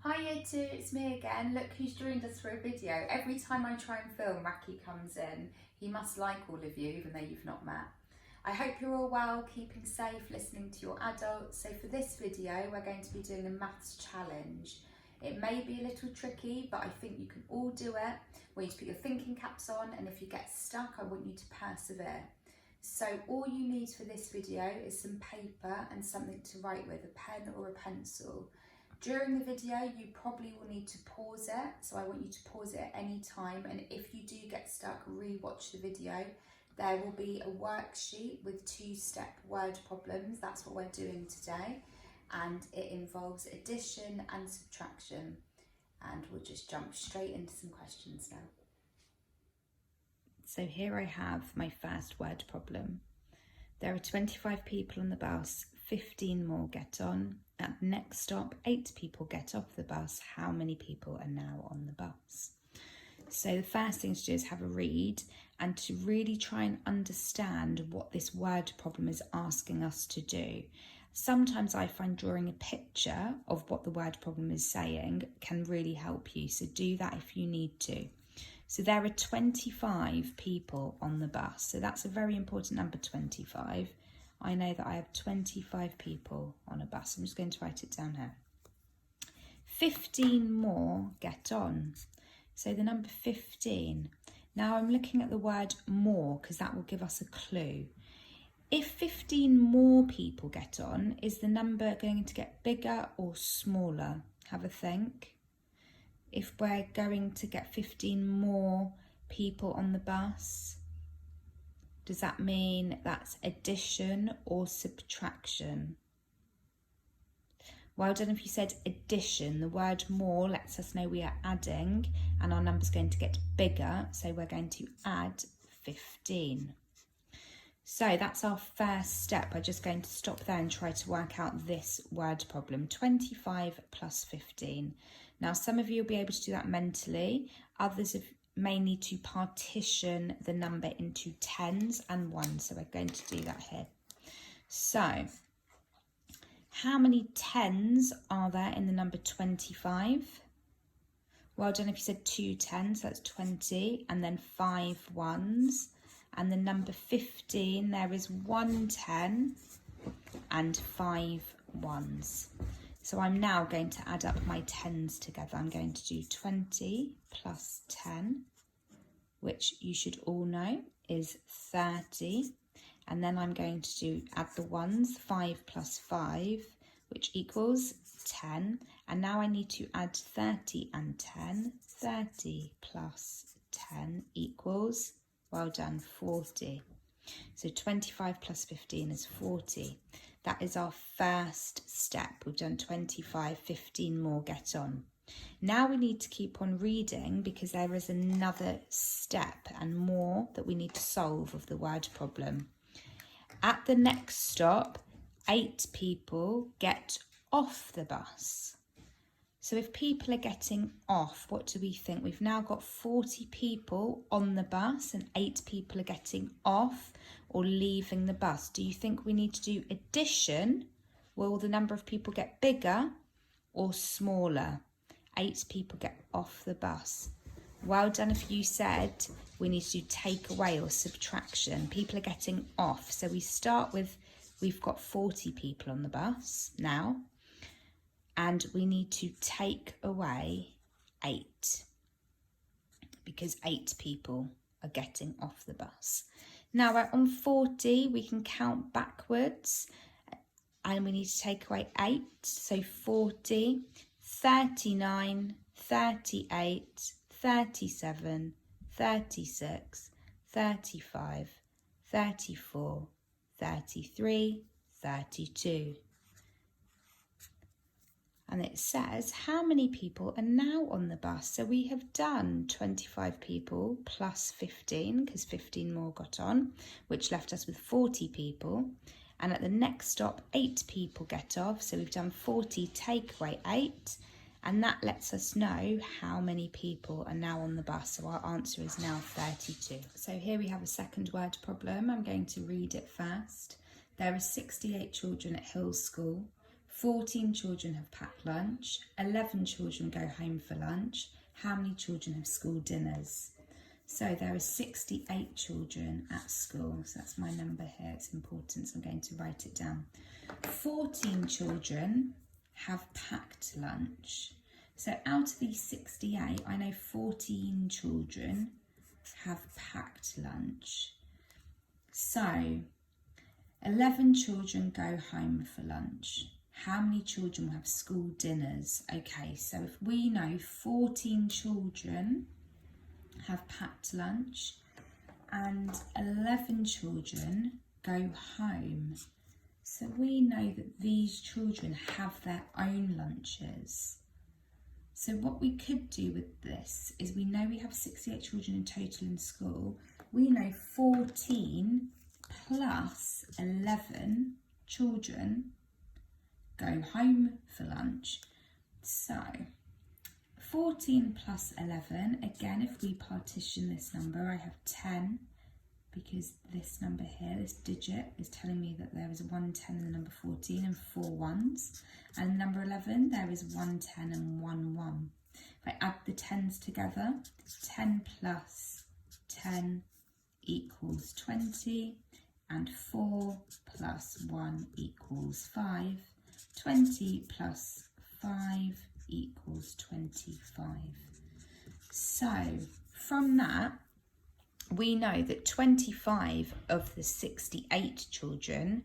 Hi Year 2, it's me again. Look who's joined us for a video. Every time I try and film, Raki comes in. He must like all of you, even though you've not met. I hope you're all well, keeping safe, listening to your adults. So for this video, we're going to be doing a maths challenge. It may be a little tricky, but I think you can all do it. I want you to put your thinking caps on, and if you get stuck, I want you to persevere. So all you need for this video is some paper and something to write with, a pen or a pencil. During the video, you probably will need to pause it, so I want you to pause it at any time, and if you do get stuck, re-watch the video. There will be a worksheet with 2-step word problems. That's what we're doing today, and it involves addition and subtraction, and we'll just jump straight into some questions now. So here I have my first word problem. There are 25 people on the bus, 15 more get on. At the next stop, 8 people get off the bus. How many people are now on the bus? So the first thing to do is have a read and to really try and understand what this word problem is asking us to do. Sometimes I find drawing a picture of what the word problem is saying can really help you. So do that if you need to. So there are 25 people on the bus. So that's a very important number, 25. I know that I have 25 people on a bus. I'm just going to write it down here. 15 more get on. So the number 15. Now I'm looking at the word more because that will give us a clue. If 15 more people get on, is the number going to get bigger or smaller? Have a think. If we're going to get 15 more people on the bus, does that mean that's addition or subtraction? Well done if you said addition. The word more lets us know we are adding and our number's going to get bigger, so we're going to add 15. So that's our first step. We're just going to stop there and try to work out this word problem. 25 plus 15. Now some of you will be able to do that mentally, others may need to partition the number into tens and ones, so we're going to do that here. So how many tens are there in the number 25? Well done if you said 2 tens, so that's 20, and then 5 ones. And the number 15, there is 1 10 and 5 ones. So I'm now going to add up my tens together. I'm going to do 20 plus 10, which you should all know is 30. And then I'm going to add the ones, 5 plus 5, which equals 10. And now I need to add 30 and 10. 30 plus 10 equals, well done, 40. So 25 plus 15 is 40. That is our first step. We've done 25, 15 more get on. Now we need to keep on reading because there is another step and more that we need to solve of the word problem. At the next stop, 8 people get off the bus. So if people are getting off, what do we think? We've now got 40 people on the bus and 8 people are getting off or leaving the bus. Do you think we need to do addition? Will the number of people get bigger or smaller? 8 people get off the bus. Well done if you said we need to do take away or subtraction. People are getting off. So we start with, we've got 40 people on the bus now, and we need to take away 8 because 8 people are getting off the bus. Now we're on 40, we can count backwards and we need to take away 8. So 40, 39, 38, 37, 36, 35, 34, 33, 32. And it says how many people are now on the bus. So we have done 25 people plus 15 because 15 more got on, which left us with 40 people. And at the next stop, 8 people get off. So we've done 40, take away 8. And that lets us know how many people are now on the bus. So our answer is now 32. So here we have a second word problem. I'm going to read it first. There are 68 children at Hills School. 14 children have packed lunch, 11 children go home for lunch. How many children have school dinners? So there are 68 children at school. So that's my number here. It's important, so I'm going to write it down. 14 children have packed lunch. So out of these 68, I know 14 children have packed lunch. So 11 children go home for lunch. How many children will have school dinners? Okay, so if we know 14 children have packed lunch and 11 children go home, so we know that these children have their own lunches. So what we could do with this is, we know we have 68 children in total in school. We know 14 plus 11 children go home for lunch. So 14 plus 11, again, if we partition this number, I have 10, because this number here, this digit, is telling me that there is 1 10 in the number 14 and 4 ones. And number 11, there is 1 10 and 1 1. If I add the 10s together, 10 plus 10 equals 20, and 4 plus 1 equals 5. 20 plus 5 equals 25. So from that, we know that 25 of the 68 children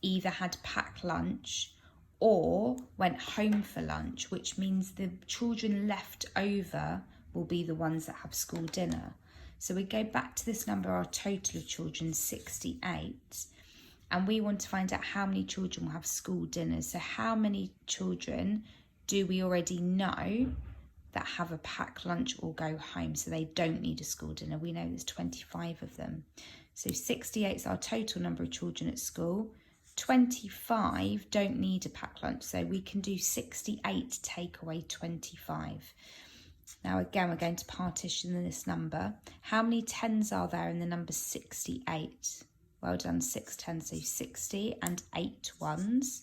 either had packed lunch or went home for lunch, which means the children left over will be the ones that have school dinner. So we go back to this number, our total of children, 68, and we want to find out how many children will have school dinners. So how many children do we already know that have a packed lunch or go home, so they don't need a school dinner? We know there's 25 of them. So 68 is our total number of children at school. 25 don't need a packed lunch, so we can do 68 take away 25. Now again, we're going to partition this number. How many 10s are there in the number 68? Well done, 6 10s, so 60 and 8 ones.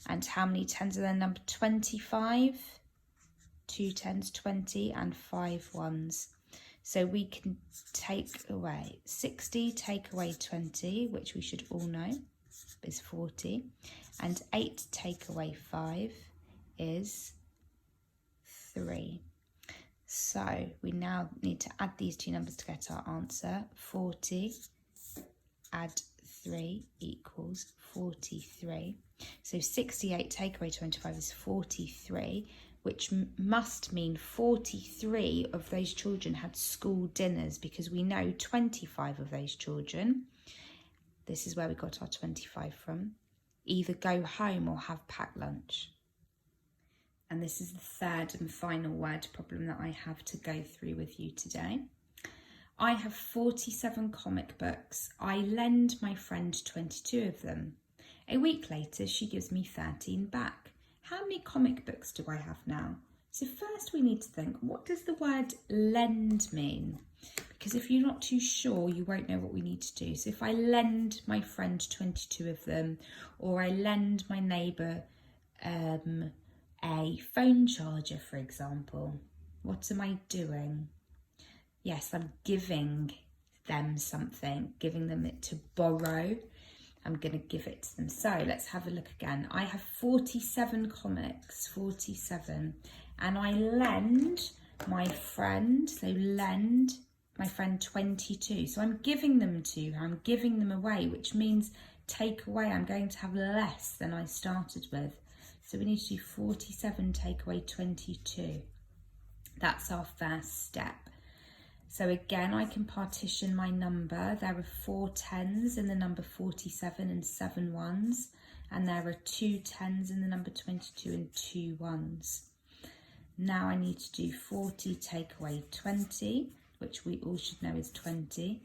And how many 10s are there in number 25? 2 10s, 20, and 5 ones. So we can take away 60, take away 20, which we should all know is 40, and 8 take away 5 is 3. So we now need to add these two numbers to get our answer. 40 add 3 equals 43. So 68 take away 25 is 43, which must mean 43 of those children had school dinners, because we know 25 of those children, this is where we got our 25 from, either go home or have packed lunch. And this is the third and final word problem that I have to go through with you today. I have 47 comic books. I lend my friend 22 of them. A week later, she gives me 13 back. How many comic books do I have now? So first we need to think, what does the word lend mean? Because if you're not too sure, you won't know what we need to do. So if I lend my friend 22 of them, or I lend my neighbour a phone charger, for example, what am I doing? Yes, I'm giving them something, giving them it to borrow. I'm going to give it to them. So let's have a look again. I have 47 comics, 47, and I lend my friend, so lend my friend 22. So I'm giving them to her, I'm giving them away, which means take away, I'm going to have less than I started with. So we need to do 47 take away 22. That's our first step. So again, I can partition my number. There are 4 10s in the number 47 and 7 ones. And there are 2 10s in the number 22 and 2 ones. Now I need to do 40 take away 20, which we all should know is 20.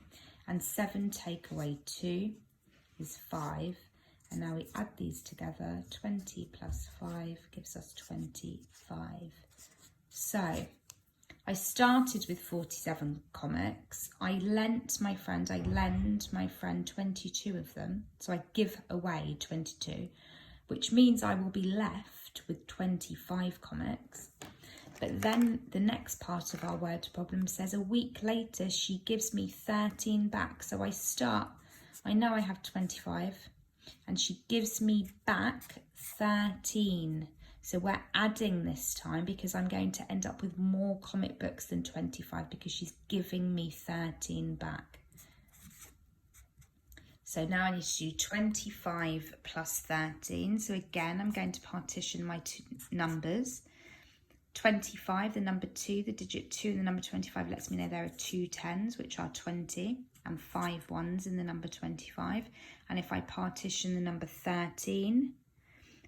And 7 take away 2 is 5. And now we add these together. 20 plus 5 gives us 25. So I started with 47 comics. I lend my friend 22 of them. So I give away 22. which means I will be left with 25 comics. But then the next part of our word problem says a week later she gives me 13 back. So I know I have 25 and she gives me back 13. So we're adding this time because I'm going to end up with more comic books than 25 because she's giving me 13 back. So now I need to do 25 plus 13. So again, I'm going to partition my two numbers. 25, the number 2, the digit 2 and the number 25 lets me know there are 2 10s, which are 20, and 5 1s in the number 25. And if I partition the number 13,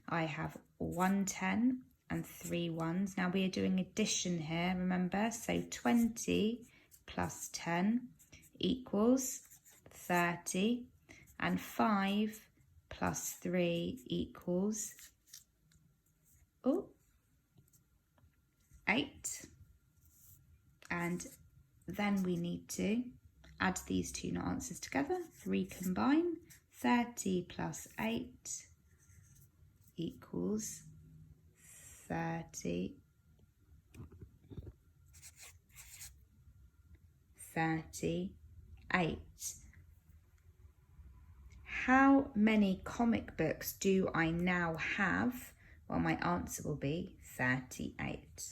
I have 1 10 and 3 1s. Now we are doing addition here, remember? So 20 plus 10 equals 30, and 5 plus 3 equals 8. And then we need to add these two answers together, recombine. 30 plus 8 equals 38. How many comic books do I now have? Well, my answer will be 38.